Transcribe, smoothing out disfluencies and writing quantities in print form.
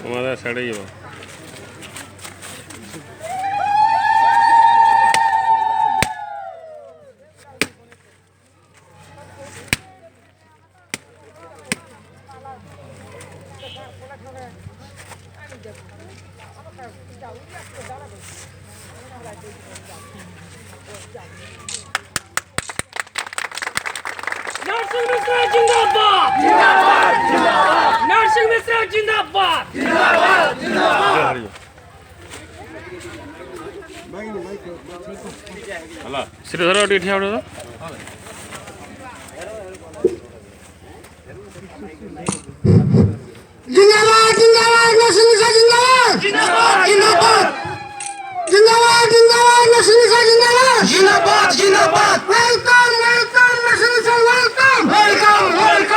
हमारा साढ़े ही नरसिंह मिश्रा जिंदाबाद जिंदाबाद जिंदाबाद नरसिंह मिश्रा जिंदाबाद जिंदाबाद जिंदाबाद हला श्रीधर और ठिया उडो जिंदाबाद जिंदाबाद नरसिंह मिश्रा जिंदाबाद जिंदाबाद जिंदाबाद जिंदाबाद जिंदाबाद नरसिंह मिश्रा जिंदाबाद जिंदाबाद जिंदाबाद welcome welcome Narsingh Mishra welcome welcome welcome